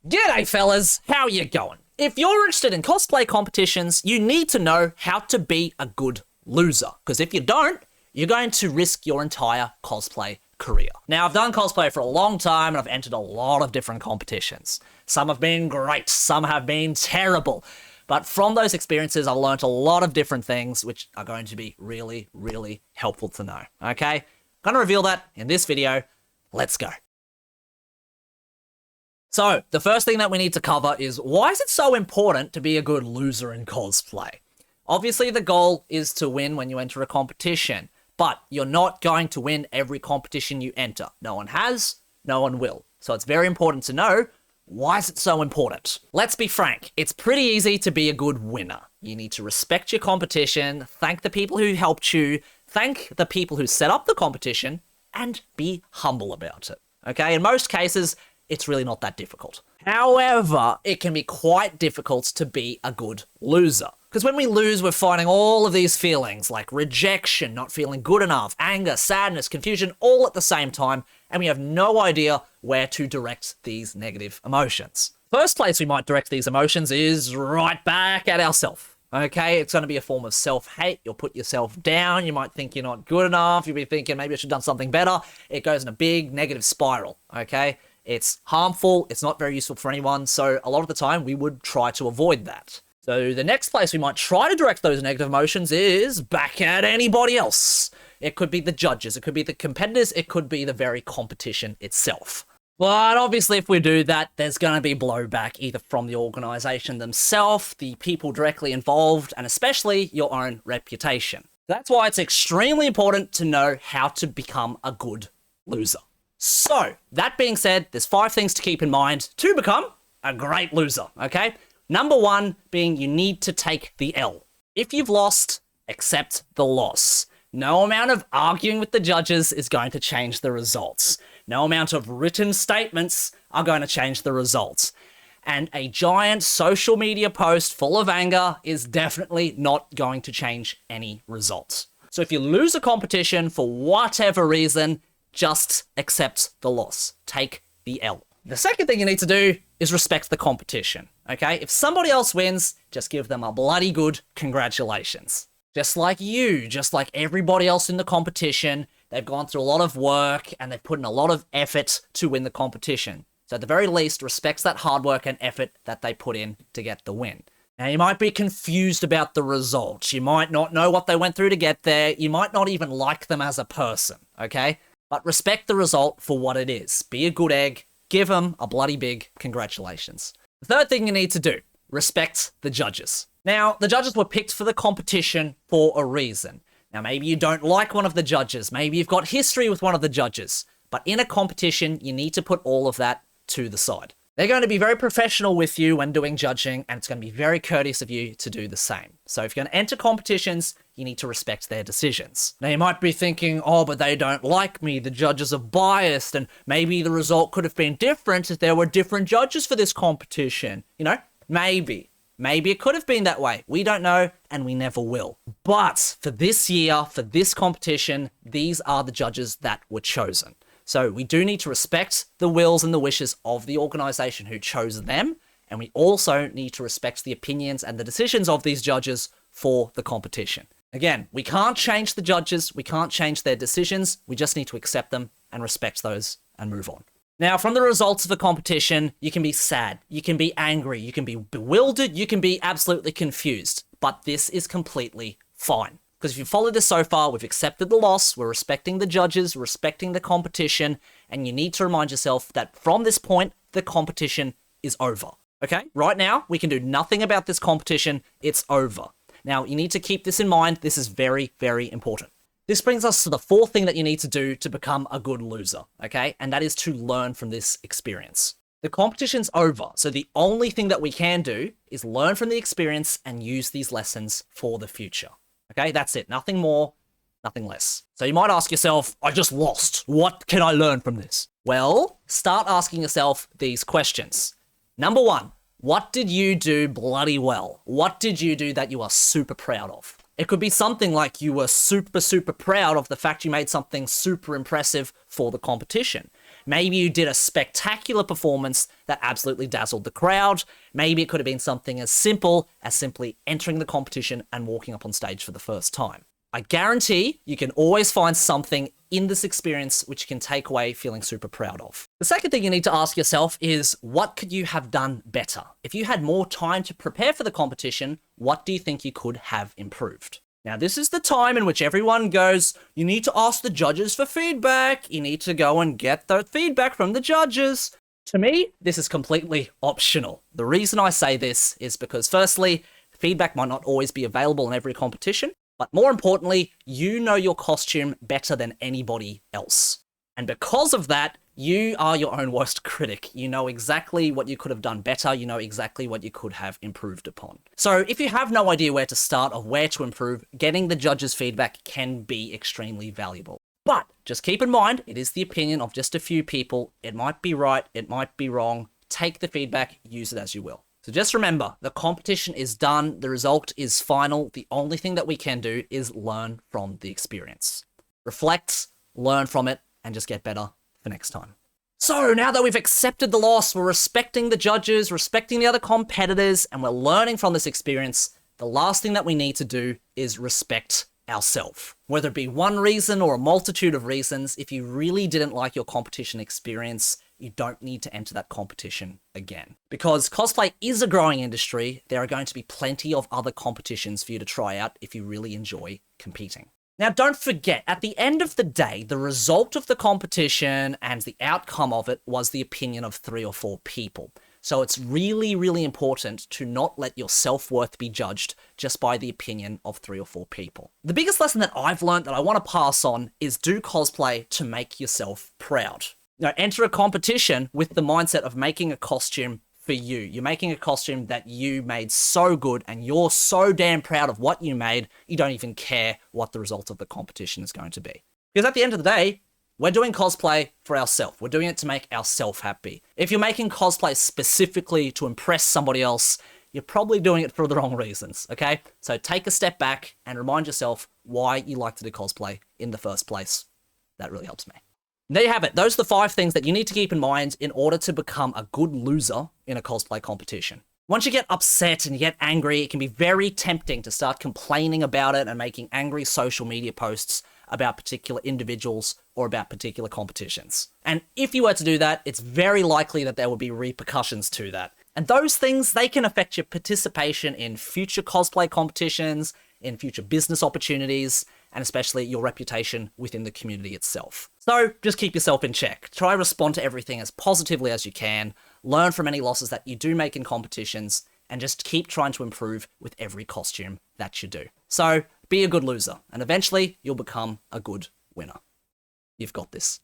G'day fellas, how you going? If you're interested in cosplay competitions, you need to know how to be a good loser. Because if you don't, you're going to risk your entire cosplay career. Now, I've done cosplay for a long time and I've entered a lot of different competitions. Some have been great, some have been terrible. But from those experiences, I learned a lot of different things, which are going to be really, really helpful to know, okay? I'm going to reveal that in this video. Let's go. So, the first thing that we need to cover is, why is it so important to be a good loser in cosplay? Obviously, the goal is to win when you enter a competition, but you're not going to win every competition you enter. No one has, no one will. So it's very important to know, why is it so important? Let's be frank, it's pretty easy to be a good winner. You need to respect your competition, thank the people who helped you, thank the people who set up the competition, and be humble about it. Okay, in most cases, it's really not that difficult. However, it can be quite difficult to be a good loser. Because when we lose, we're fighting all of these feelings like rejection, not feeling good enough, anger, sadness, confusion, all at the same time, and we have no idea where to direct these negative emotions. First place we might direct these emotions is right back at ourselves. Okay, it's going to be a form of self-hate. You'll put yourself down. You might think you're not good enough. You'll be thinking, maybe I should have done something better. It goes in a big negative spiral, okay? It's harmful, it's not very useful for anyone, so a lot of the time we would try to avoid that. So the next place we might try to direct those negative emotions is back at anybody else. It could be the judges, it could be the competitors, it could be the very competition itself. But obviously if we do that, there's going to be blowback either from the organisation themselves, the people directly involved, and especially your own reputation. That's why it's extremely important to know how to become a good loser. So, that being said, there's 5 things to keep in mind to become a great loser, okay? Number 1 being you need to take the L. If you've lost, accept the loss. No amount of arguing with the judges is going to change the results. No amount of written statements are going to change the results. And a giant social media post full of anger is definitely not going to change any results. So if you lose a competition for whatever reason, just accept the loss. Take the L. The second thing you need to do is respect the competition, okay? If somebody else wins, just give them a bloody good congratulations. Just like you, just like everybody else in the competition, they've gone through a lot of work and they've put in a lot of effort to win the competition. So at the very least, respect that hard work and effort that they put in to get the win. Now, you might be confused about the results. You might not know what they went through to get there. You might not even like them as a person, okay? But respect the result for what it is. Be a good egg. Give them a bloody big congratulations. The third thing you need to do, respect the judges. Now, the judges were picked for the competition for a reason. Now, maybe you don't like one of the judges. Maybe you've got history with one of the judges. But in a competition, you need to put all of that to the side. They're going to be very professional with you when doing judging, and it's going to be very courteous of you to do the same. So if you're going to enter competitions, you need to respect their decisions. Now you might be thinking, oh, but they don't like me, the judges are biased, and maybe the result could have been different if there were different judges for this competition. You know, maybe. Maybe it could have been that way. We don't know, and we never will. But for this year, for this competition, these are the judges that were chosen. So we do need to respect the wills and the wishes of the organisation who chose them, and we also need to respect the opinions and the decisions of these judges for the competition. Again, we can't change the judges, we can't change their decisions, we just need to accept them and respect those and move on. Now, from the results of the competition, you can be sad, you can be angry, you can be bewildered, you can be absolutely confused, but this is completely fine. Because if you followed this so far, we've accepted the loss, we're respecting the judges, respecting the competition, and you need to remind yourself that from this point, the competition is over. Okay? Right now, we can do nothing about this competition, it's over. Now, you need to keep this in mind, this is very, very important. This brings us to the fourth thing that you need to do to become a good loser, okay? And that is to learn from this experience. The competition's over, so the only thing that we can do is learn from the experience and use these lessons for the future. Okay, that's it. Nothing more, nothing less. So you might ask yourself, I just lost. What can I learn from this? Well, start asking yourself these questions. Number 1, what did you do bloody well? What did you do that you are super proud of? It could be something like you were super, super proud of the fact you made something super impressive for the competition. Maybe you did a spectacular performance that absolutely dazzled the crowd. Maybe it could have been something as simple as simply entering the competition and walking up on stage for the first time. I guarantee you can always find something in this experience which you can take away feeling super proud of. The second thing you need to ask yourself is, what could you have done better? If you had more time to prepare for the competition, what do you think you could have improved? Now, this is the time in which everyone goes, you need to ask the judges for feedback. You need to go and get the feedback from the judges. To me, this is completely optional. The reason I say this is because, firstly, feedback might not always be available in every competition. But more importantly, you know your costume better than anybody else. And because of that, you are your own worst critic. You know exactly what you could have done better. You know exactly what you could have improved upon. So if you have no idea where to start or where to improve, getting the judges' feedback can be extremely valuable. But just keep in mind, it is the opinion of just a few people. It might be right, it might be wrong. Take the feedback, use it as you will. So just remember, the competition is done, the result is final. The only thing that we can do is learn from the experience. Reflect, learn from it, and just get better for next time. So now that we've accepted the loss, we're respecting the judges, respecting the other competitors, and we're learning from this experience, the last thing that we need to do is respect ourselves. Whether it be one reason or a multitude of reasons, if you really didn't like your competition experience, you don't need to enter that competition again. Because cosplay is a growing industry, there are going to be plenty of other competitions for you to try out if you really enjoy competing. Now, don't forget, at the end of the day, the result of the competition and the outcome of it was the opinion of 3 or 4 people. So it's really, really important to not let your self-worth be judged just by the opinion of 3 or 4 people. The biggest lesson that I've learned that I want to pass on is do cosplay to make yourself proud. You know, enter a competition with the mindset of making a costume for you. You're making a costume that you made so good and you're so damn proud of what you made, you don't even care what the result of the competition is going to be. Because at the end of the day, we're doing cosplay for ourselves. We're doing it to make ourselves happy. If you're making cosplay specifically to impress somebody else, you're probably doing it for the wrong reasons, okay? So take a step back and remind yourself why you like to do cosplay in the first place. That really helps me. There you have it. Those are the 5 things that you need to keep in mind in order to become a good loser in a cosplay competition. Once you get upset and you get angry, it can be very tempting to start complaining about it and making angry social media posts about particular individuals or about particular competitions. And if you were to do that, it's very likely that there will be repercussions to that. And those things, they can affect your participation in future cosplay competitions, in future business opportunities, and especially your reputation within the community itself. So just keep yourself in check. Try to respond to everything as positively as you can, learn from any losses that you do make in competitions, and just keep trying to improve with every costume that you do. So be a good loser, and eventually you'll become a good winner. You've got this.